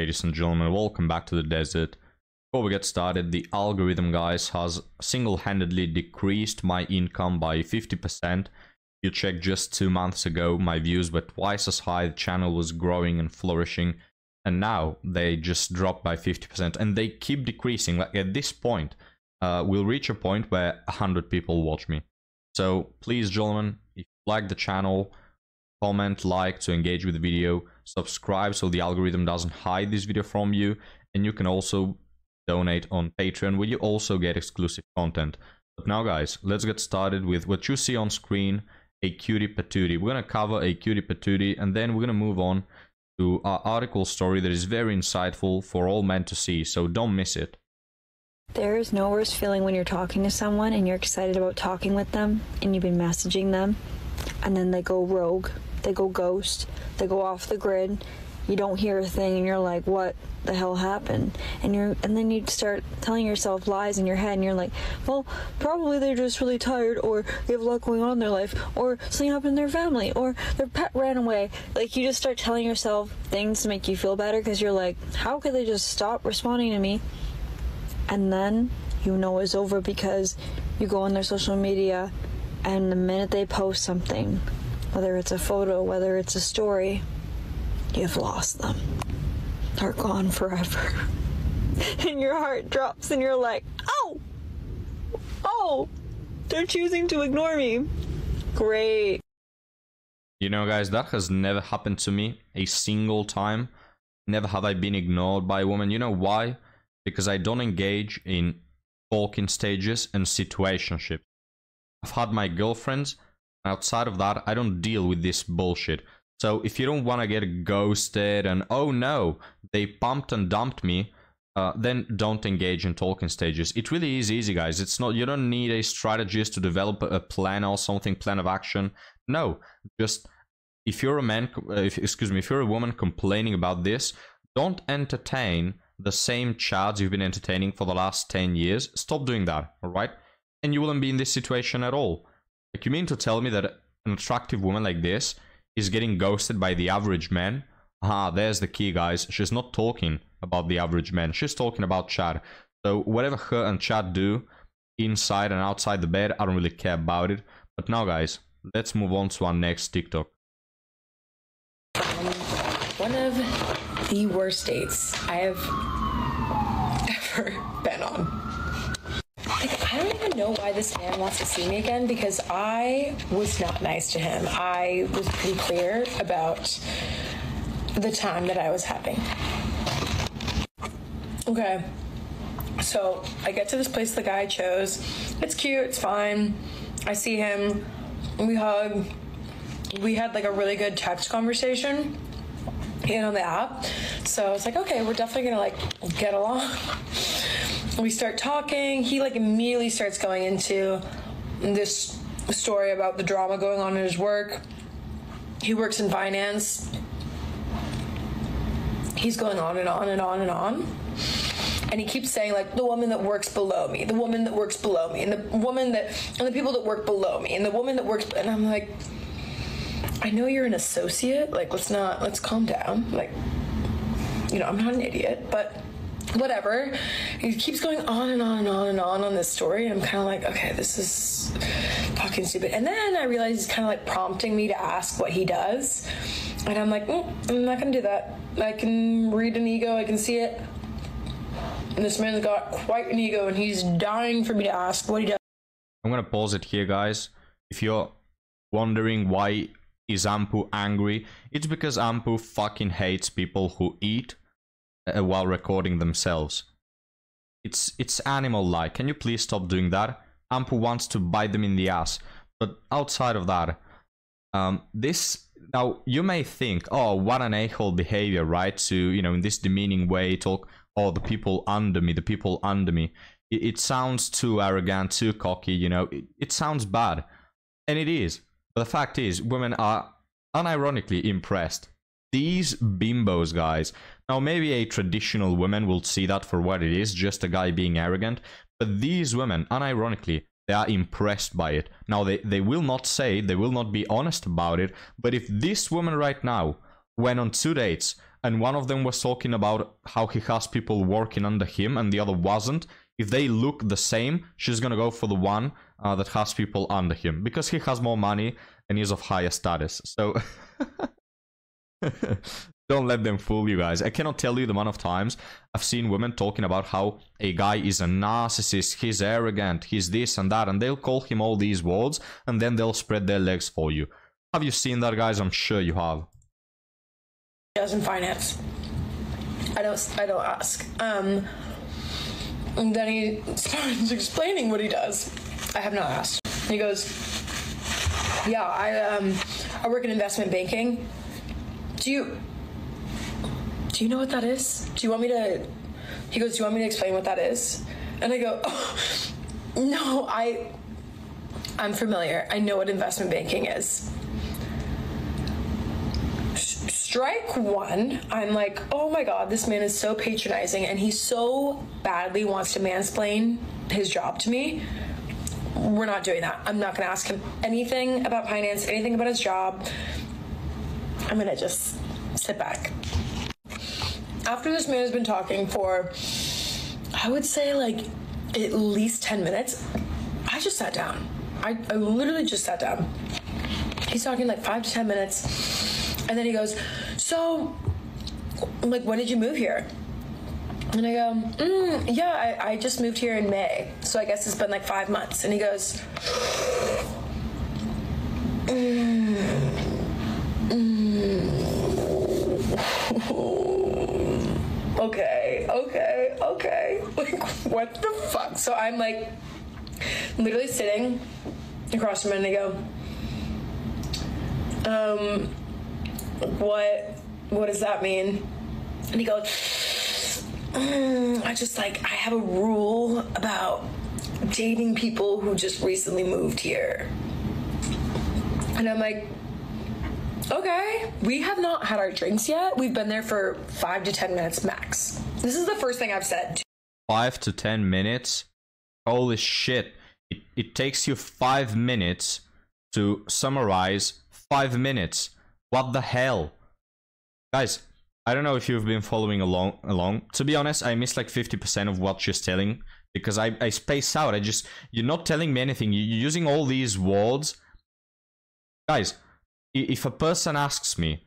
ladies and gentlemen, welcome back to the desert. Before we get started, the algorithm, guys, has single-handedly decreased my income by 50%. You check just 2 months ago, my views were twice as high, the channel was growing and flourishing, and now they just dropped by 50%, and they keep decreasing. Like at this point, we'll reach a point where 100 people watch me. So please, gentlemen, if you like the channel, comment, like to engage with the video, subscribe so the algorithm doesn't hide this video from you, and you can also donate on Patreon where you also get exclusive content. But now, guys, let's get started with what you see on screen, a cutie patootie. We're gonna cover a cutie patootie, and then we're gonna move on to our article story that is very insightful for all men to see, so don't miss it. There is no worse feeling when you're talking to someone and you're excited about talking with them and you've been messaging them and then they go rogue, they go ghost, they go off the grid, you don't hear a thing and you're like, what the hell happened? And then you start telling yourself lies in your head and you're like, well, probably they're just really tired, or they have a lot going on in their life, or something happened in their family, or their pet ran away. Like, you just start telling yourself things to make you feel better because you're like, how could they just stop responding to me? And then you know it's over because you go on their social media and the minute they post something, whether it's a photo, whether it's a story, you've lost them. They're gone forever. And your heart drops and you're like, oh, they're choosing to ignore me. Great. You know, guys, that has never happened to me a single time. Never have I been ignored by a woman. You know why? Because I don't engage in talking stages and situationships. I've had my girlfriends. Outside of that, I don't deal with this bullshit. So if you don't want to get ghosted and, oh no, they pumped and dumped me, then don't engage in talking stages. It really is easy, guys. It's not, you don't need a strategist to develop a plan or something, plan of action. No, just if you're a man, if you're a woman complaining about this, don't entertain the same chads you've been entertaining for the last 10 years. Stop doing that, all right? And you wouldn't be in this situation at all. Like, you mean to tell me that an attractive woman like this is getting ghosted by the average man? Ah, there's the key, guys. She's not talking about the average man. She's talking about Chad. So whatever her and Chad do inside and outside the bed, I don't really care about it. But now, guys, let's move on to our next TikTok. One of the worst dates I have ever been on. Like, I don't even know why this man wants to see me again, because I was not nice to him. I was pretty clear about the time that I was having. Okay, so I get to this place the guy chose. It's cute, it's fine. I see him, we hug. We had like a really good text conversation on the app. So I was like, okay, we're definitely gonna like get along. We start talking. He like immediately starts going into this story about the drama going on in his work. He works in finance. He's going on and on and on and on. And he keeps saying like, the woman that works below me, the woman that works below me, and the people that work below me, and the woman that works, and I'm like, I know you're an associate, like let's calm down. Like, you know, I'm not an idiot, but whatever. He keeps going on and on and on and on this story, and I'm kind of like, okay, this is fucking stupid. And then I realize he's kind of like prompting me to ask what he does, and I'm like, I'm not gonna do that. I can read an ego, I can see it, and this man's got quite an ego, and he's dying for me to ask what he does. I'm gonna pause it here, guys. If you're wondering why is Ampu angry, it's because Ampu fucking hates people who eat while recording themselves. It's animal-like. Can you please stop doing that? Ampu wants to bite them in the ass. But outside of that, now you may think, oh, what an a-hole behavior, right? To, you know, in this demeaning way, talk, oh, the people under me, the people under me. It sounds too arrogant, too cocky, you know. It sounds bad. And it is. But the fact is, women are unironically impressed. These bimbos, guys. Now, maybe a traditional woman will see that for what it is, just a guy being arrogant. But these women, unironically, they are impressed by it. Now, they will not say, they will not be honest about it. But if this woman right now went on 2 dates and one of them was talking about how he has people working under him and the other wasn't, if they look the same, she's gonna go for the one that has people under him because he has more money and is of higher status. So don't let them fool you guys. I cannot tell you the amount of times I've seen women talking about how a guy is a narcissist, he's arrogant, he's this and that, and they'll call him all these words and then they'll spread their legs for you. Have you seen that, guys? I'm sure you have. Does in finance. I don't ask. And then he starts explaining what he does. I have not asked. He goes, yeah, I work in investment banking. Do you know what that is? Do you want me to? He goes, do you want me to explain what that is? And I go, oh, no, I'm familiar. I know what investment banking is. Strike one, I'm like, oh my God, this man is so patronizing and he so badly wants to mansplain his job to me. We're not doing that. I'm not gonna ask him anything about finance, anything about his job. I'm gonna just sit back. After this man has been talking for, I would say like at least 10 minutes, I just sat down. I literally just sat down. He's talking like 5 to 10 minutes. And then he goes, so, like, when did you move here? And I go, yeah, I just moved here in May. So I guess it's been like 5 months. And he goes, okay. Like, what the fuck? So I'm like, literally sitting across from him and I go, what does that mean? And he goes, I have a rule about dating people who just recently moved here. And I'm like, okay, we have not had our drinks yet. We've been there for 5 to 10 minutes max. This is the first thing I've said. 5 to 10 minutes? Holy shit. It takes you 5 minutes to summarize 5 minutes. What the hell? Guys, I don't know if you've been following along. To be honest, I missed like 50% of what she's telling because I space out. You're not telling me anything. You're using all these words. Guys, if a person asks me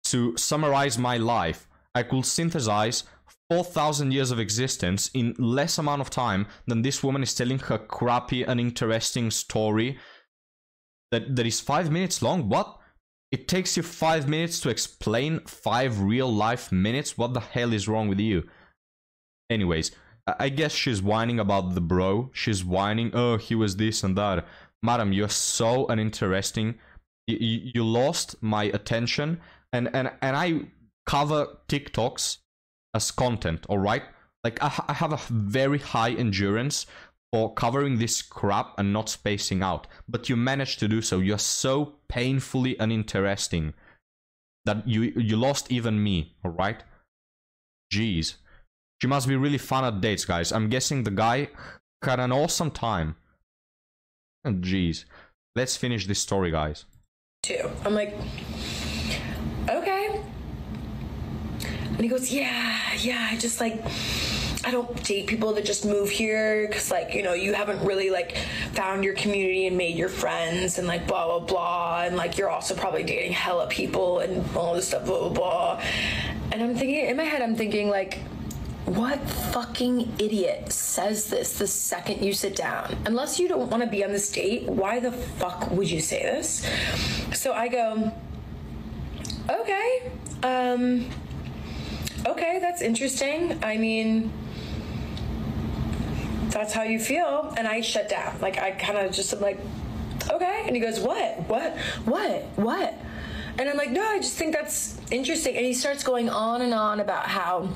to summarize my life, I could synthesize 4,000 years of existence in less amount of time than this woman is telling her crappy, uninteresting story that is 5 minutes long. What? It takes you 5 minutes to explain 5 real life minutes? What the hell is wrong with you? Anyways, I guess she's whining about the bro. She's whining, oh, he was this and that. Madam, you're so uninteresting. You lost my attention. And I cover TikToks as content, alright? Like, I have a very high endurance for covering this crap and not spacing out. But you managed to do so. You're so painfully uninteresting that you lost even me, alright? Jeez. She must be really fun at dates, guys. I'm guessing the guy had an awesome time. And jeez. Let's finish this story, guys. I'm like, okay. And he goes, yeah, I just like, I don't date people that just move here because, like, you know, you haven't really, like, found your community and made your friends and, like, blah, blah, blah. And, like, you're also probably dating hella people and all this stuff, blah, blah, blah. And I'm thinking, in my head, I'm thinking, like, what fucking idiot says this the second you sit down? Unless you don't want to be on this date, why the fuck would you say this? So I go, okay, okay, that's interesting. I mean, that's how you feel. And I shut down. Like, I kind of just am like, okay. And he goes, what? And I'm like, no, I just think that's interesting. And he starts going on and on about how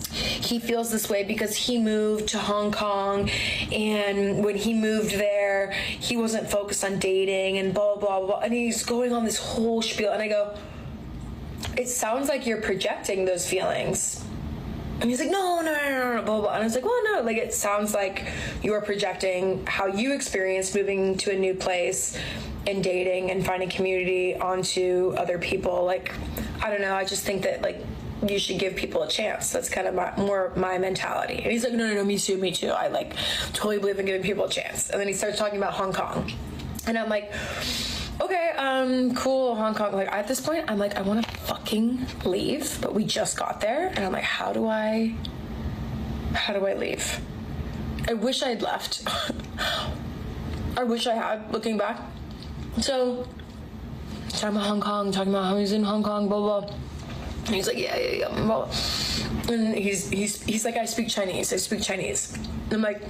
he feels this way because he moved to Hong Kong, and when he moved there, he wasn't focused on dating and blah, blah, blah. And he's going on this whole spiel. And I go, it sounds like you're projecting those feelings. And he's like, no, blah, blah. And I was like, well, no, like, it sounds like you're projecting how you experienced moving to a new place and dating and finding community onto other people. Like, I don't know. I just think that, like, you should give people a chance. That's kind of more my mentality. And he's like, no, me too. I like totally believe in giving people a chance. And then he starts talking about Hong Kong. And I'm like, okay, cool, Hong Kong. Like, at this point, I'm like, I want to fucking leave, but we just got there. And I'm like, how do I leave? I wish I had left. I wish I had, looking back. So, talking about Hong Kong, talking about how he's in Hong Kong, blah, blah. And he's like, yeah, blah, blah. And he's like, I speak Chinese. And I'm like,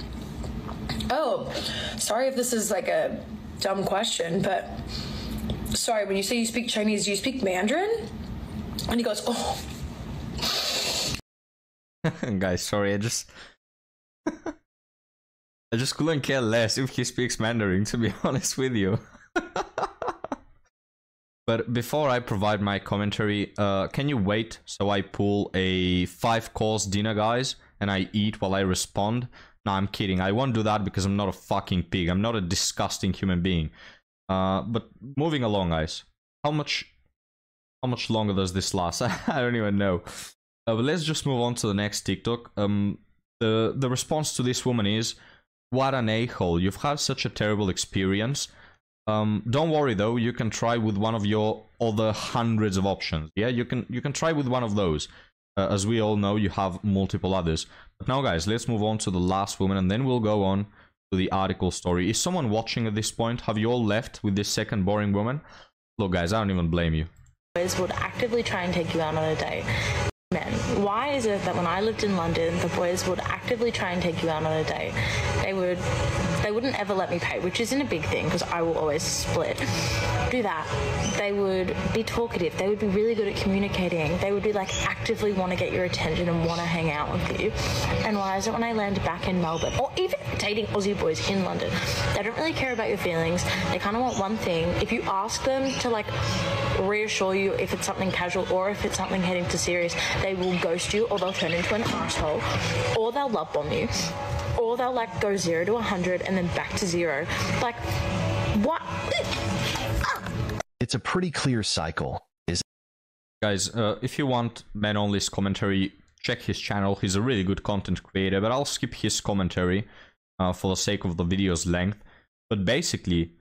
oh, sorry if this is like a dumb question, but sorry, when you say you speak Chinese, do you speak Mandarin? And he goes, oh. Guys, sorry, I just couldn't care less if he speaks Mandarin, to be honest with you. But before I provide my commentary, can you wait so I pull a 5-course dinner, guys, and I eat while I respond? No, I'm kidding. I won't do that because I'm not a fucking pig. I'm not a disgusting human being. But moving along, guys. How much longer does this last? I don't even know. But let's just move on to the next TikTok. The response to this woman is, what an a-hole. You've had such a terrible experience. Don't worry though, you can try with one of your other hundreds of options. Yeah, you can try with one of those. As we all know, you have multiple others. But now, guys, let's move on to the last woman, and then we'll go on to the article story. Is someone watching at this point? Have you all left with this second boring woman? Look, guys, I don't even blame you. Boys would actively try and take you out on a date. Men, why is it that when I lived in London, the boys would actively try and take you out on a date? They wouldn't ever let me pay, which isn't a big thing because I will always split. Do that. They would be talkative. They would be really good at communicating. They would be like actively want to get your attention and want to hang out with you. And why is it when I land back in Melbourne, or even dating Aussie boys in London, they don't really care about your feelings. They kind of want one thing. If you ask them to like reassure you if it's something casual or if it's something heading to serious, they will ghost you, or they'll turn into an asshole, or they'll love bomb you, or they'll like go 0 to 100 and then back to 0. Like, what? It's a pretty clear cycle. Guys, if you want Man Only's commentary, check his channel. He's a really good content creator, but I'll skip his commentary for the sake of the video's length. But basically,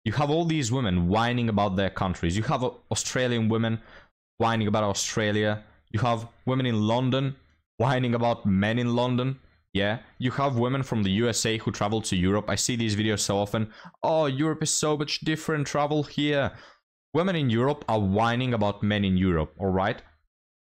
you have all these women whining about their countries. You have Australian women whining about Australia. You have women in London whining about men in London. Yeah, you have women from the USA who travel to Europe. I see these videos so often. Oh, Europe is so much different. Travel here. Women in Europe are whining about men in Europe, all right?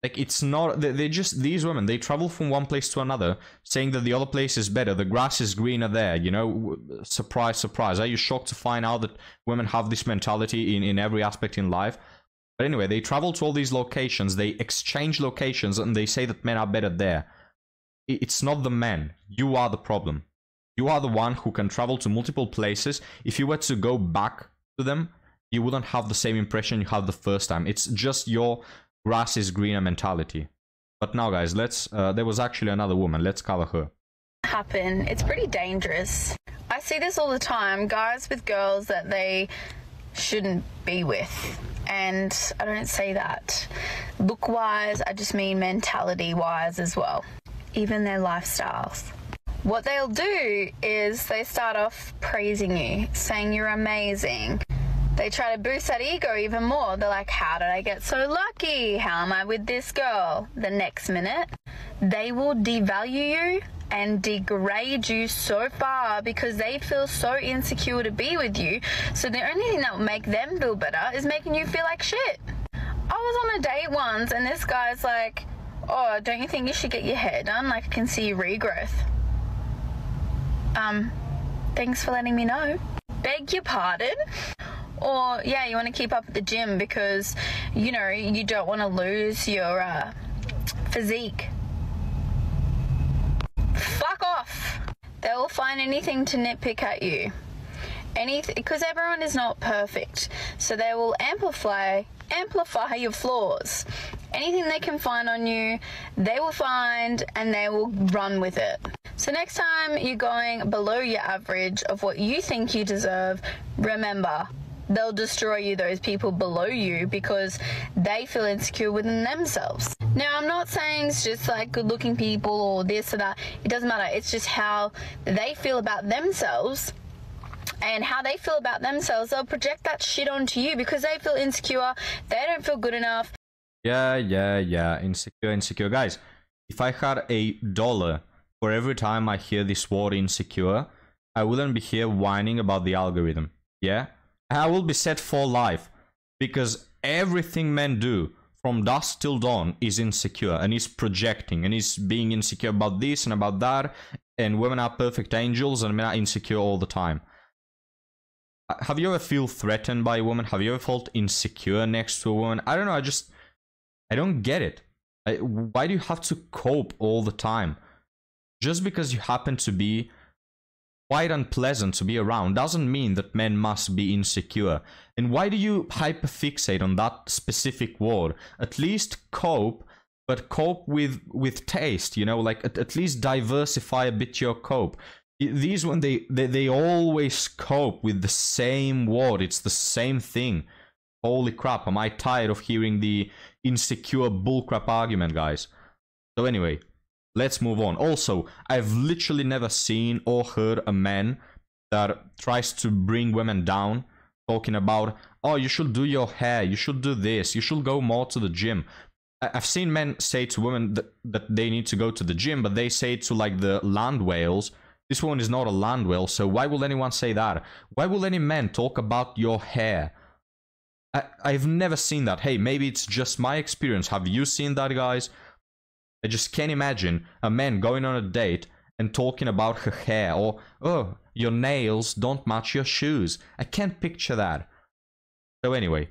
Like, it's not... They just... These women, they travel from one place to another, saying that the other place is better. The grass is greener there, you know? Surprise, surprise. Are you shocked to find out that women have this mentality in every aspect in life? But anyway, they travel to all these locations, they exchange locations, and they say that men are better there. It's not the men. You are the problem. You are the one who can travel to multiple places. If you were to go back to them, you wouldn't have the same impression you had the first time. It's just your grass is greener mentality. But now, guys, let's... there was actually another woman. Let's cover her. Happen. It's pretty dangerous. I see this all the time. Guys with girls that they shouldn't be with. And I don't say that look-wise, I just mean mentality-wise as well. Even their lifestyles. What they'll do is they start off praising you, saying you're amazing. They try to boost that ego even more. They're like, how did I get so lucky? How am I with this girl? The next minute, they will devalue you and degrade you so far because they feel so insecure to be with you. So the only thing that will make them feel better is making you feel like shit. I was on a date once and this guy's like, oh, don't you think you should get your hair done? Like, I can see your regrowth. Thanks for letting me know. Beg your pardon? Or, yeah, you want to keep up at the gym because, you know, you don't want to lose your physique. Fuck off. They will find anything to nitpick at you. Because everyone is not perfect. So they will amplify your flaws. Anything they can find on you, they will find and they will run with it. So next time you're going below your average of what you think you deserve, remember, they'll destroy you, those people below you, because they feel insecure within themselves. Now, I'm not saying it's just like good looking people or this or that. It doesn't matter. It's just how they feel about themselves. And how they feel about themselves, they'll project that shit onto you because they feel insecure. They don't feel good enough. Yeah. Insecure. Guys, if I had $1 for every time I hear this word insecure, I wouldn't be here whining about the algorithm. Yeah? I will be set for life. Because everything men do from dusk till dawn is insecure and is projecting and is being insecure about this and about that. And women are perfect angels and men are insecure all the time. Have you ever feel threatened by a woman? Have you ever felt insecure next to a woman? I don't know. I don't get it. Why do you have to cope all the time? Just because you happen to be quite unpleasant to be around doesn't mean that men must be insecure. And why do you hyperfixate on that specific word? At least cope, but cope with taste, you know, like at least diversify a bit your cope. These when they always cope with the same word. It's the same thing. Holy crap, am I tired of hearing the insecure bullcrap argument, guys. So anyway, let's move on. Also, I've literally never seen or heard a man that tries to bring women down, talking about, oh, you should do your hair, you should do this, you should go more to the gym. I've seen men say to women that they need to go to the gym, but they say to like the land whales, this woman is not a land whale, so why will anyone say that? Why will any man talk about your hair? I've never seen that. Hey, maybe it's just my experience. Have you seen that, guys? I just can't imagine a man going on a date and talking about her hair or, oh, your nails don't match your shoes. I can't picture that. So anyway,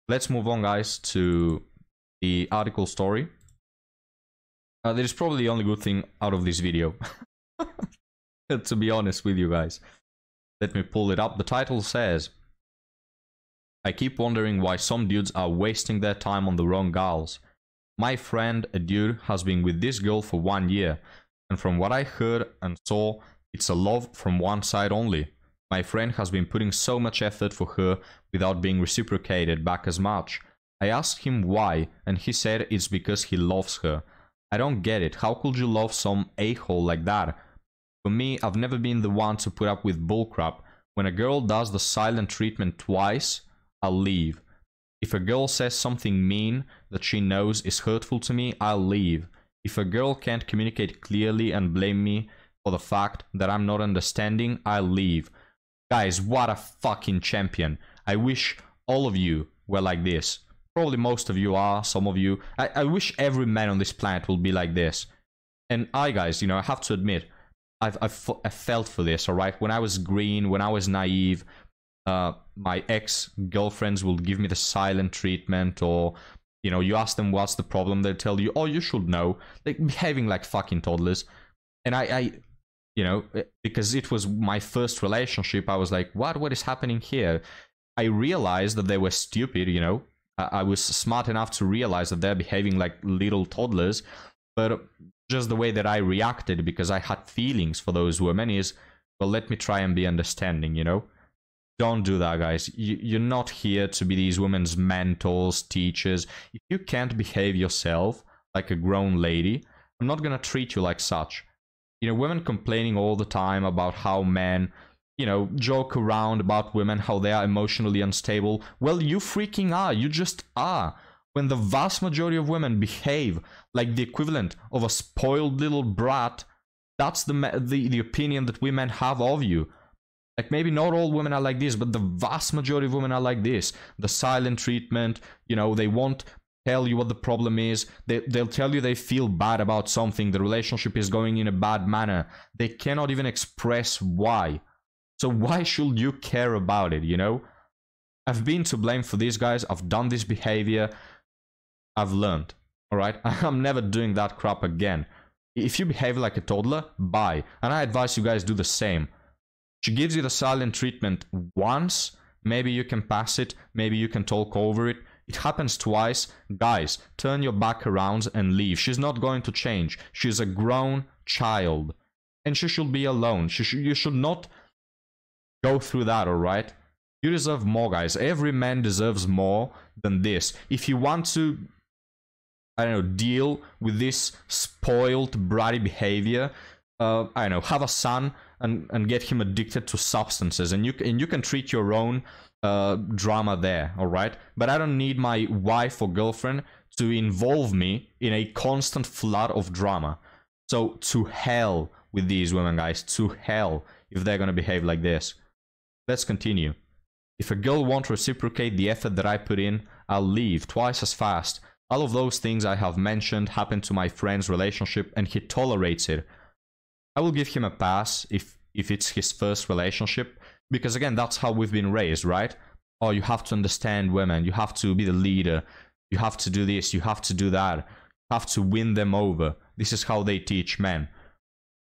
let's move on, guys, to the article story. That is probably the only good thing out of this video. To be honest with you guys. Let me pull it up. The title says, I keep wondering why some dudes are wasting their time on the wrong girls. My friend, a dude, has been with this girl for 1 year, and from what I heard and saw, it's a love from one side only. My friend has been putting so much effort for her without being reciprocated back as much. I asked him why, and he said it's because he loves her. I don't get it. How could you love some a-hole like that? For me, I've never been the one to put up with bullcrap. When a girl does the silent treatment twice, I'll leave. If a girl says something mean that she knows is hurtful to me, I'll leave. If a girl can't communicate clearly and blame me for the fact that I'm not understanding, I'll leave. Guys, what a fucking champion. I wish all of you were like this. Probably most of you are, some of you. I wish every man on this planet will be like this. And guys, you know, I have to admit, I felt for this, alright? When I was green, when I was naive, my ex-girlfriends will give me the silent treatment, or, you know, you ask them what's the problem, they'll tell you, oh, you should know. Like, behaving like fucking toddlers. And I you know, because it was my first relationship, I was like, what is happening here? I realized that they were stupid, you know. I was smart enough to realize that they're behaving like little toddlers, but just the way that I reacted, because I had feelings for those women, is, well, let me try and be understanding, you know? Don't do that, guys. You're not here to be these women's mentors, teachers. If you can't behave yourself like a grown lady, I'm not gonna treat you like such. You know, women complaining all the time about how men, you know, joke around about women, how they are emotionally unstable. Well, you freaking are. You just are. When the vast majority of women behave like the equivalent of a spoiled little brat, that's the opinion that women have of you. Like, maybe not all women are like this, but the vast majority of women are like this. The silent treatment, you know, they won't tell you what the problem is. They'll tell you they feel bad about something. The relationship is going in a bad manner. They cannot even express why. So why should you care about it, you know? I've been to blame for these guys. I've done this behavior. I've learned, all right? I'm never doing that crap again. If you behave like a toddler, bye. And I advise you guys do the same. She gives you the silent treatment once. Maybe you can pass it. Maybe you can talk over it. It happens twice. Guys, turn your back around and leave. She's not going to change. She's a grown child. And she should be alone. You should not go through that, all right? You deserve more, guys. Every man deserves more than this. If you want to I don't know, deal with this spoiled, bratty behavior. I don't know, have a son and get him addicted to substances, and you can treat your own drama there, all right? But I don't need my wife or girlfriend to involve me in a constant flood of drama. So to hell with these women, guys. To hell if they're gonna behave like this. Let's continue. If a girl won't reciprocate the effort that I put in, I'll leave twice as fast. All of those things I have mentioned happened to my friend's relationship, and he tolerates it. I will give him a pass if it's his first relationship, because again, that's how we've been raised, right? Oh, you have to understand women, you have to be the leader, you have to do this, you have to do that, you have to win them over. This is how they teach men.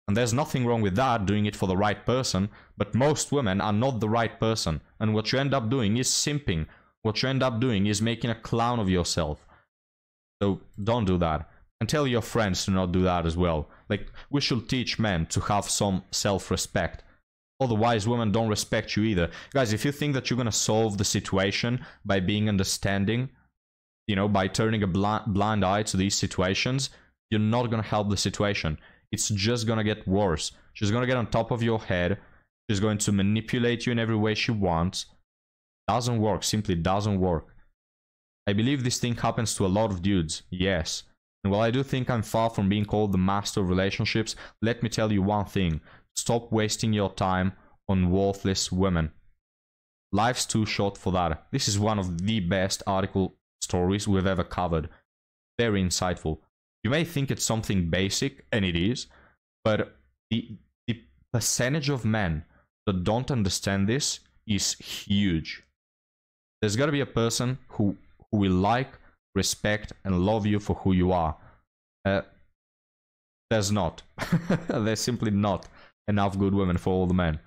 And there's nothing wrong with that, doing it for the right person, but most women are not the right person. And what you end up doing is simping. What you end up doing is making a clown of yourself. So don't do that. And tell your friends to not do that as well. Like, we should teach men to have some self-respect. Otherwise, women don't respect you either. Guys, if you think that you're gonna solve the situation by being understanding, you know, by turning a blind eye to these situations, you're not gonna help the situation. It's just gonna get worse. She's gonna get on top of your head. She's going to manipulate you in every way she wants. Doesn't work, simply doesn't work. I believe this thing happens to a lot of dudes, yes. And while I do think I'm far from being called the master of relationships, let me tell you one thing. Stop wasting your time on worthless women. Life's too short for that. This is one of the best article stories we've ever covered. Very insightful. You may think it's something basic, and it is, but the percentage of men that don't understand this is huge. There's got to be a person who will like, respect, and love you for who you are. There's not. There's simply not enough good women for all the men.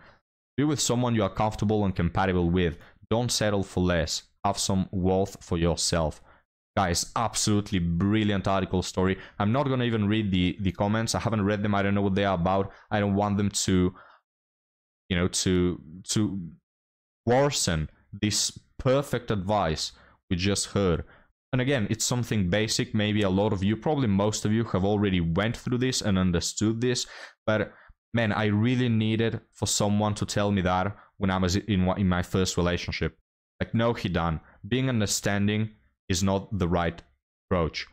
Be with someone you are comfortable and compatible with. Don't settle for less. Have some worth for yourself. Guys, absolutely brilliant article story. I'm not going to even read the comments. I haven't read them. I don't know what they are about. I don't want them to, you know, to worsen this perfect advice we just heard. And again, it's something basic. Maybe a lot of you, probably most of you, have already went through this and understood this. But man, I really needed for someone to tell me that when I was in my first relationship. Like, no, Hidan, being understanding is not the right approach.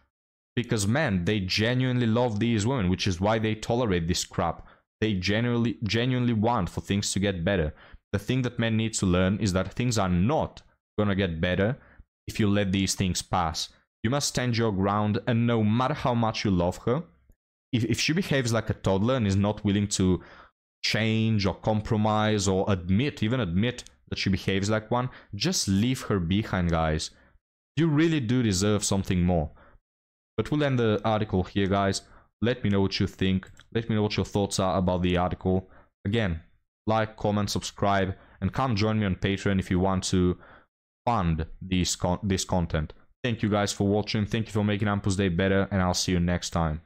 Because men, they genuinely love these women, which is why they tolerate this crap. They genuinely want for things to get better. The thing that men need to learn is that things are not gonna get better if you let these things pass. You must stand your ground, and no matter how much you love her, if she behaves like a toddler and is not willing to change or compromise or even admit that she behaves like one, just leave her behind, guys. You really do deserve something more. But we'll end the article here, guys. Let me know what you think. Let me know what your thoughts are about the article. Again, like, comment, subscribe, and come join me on Patreon if you want to fund this content. Thank you guys for watching. Thank you for making Ampus Day better, and I'll see you next time.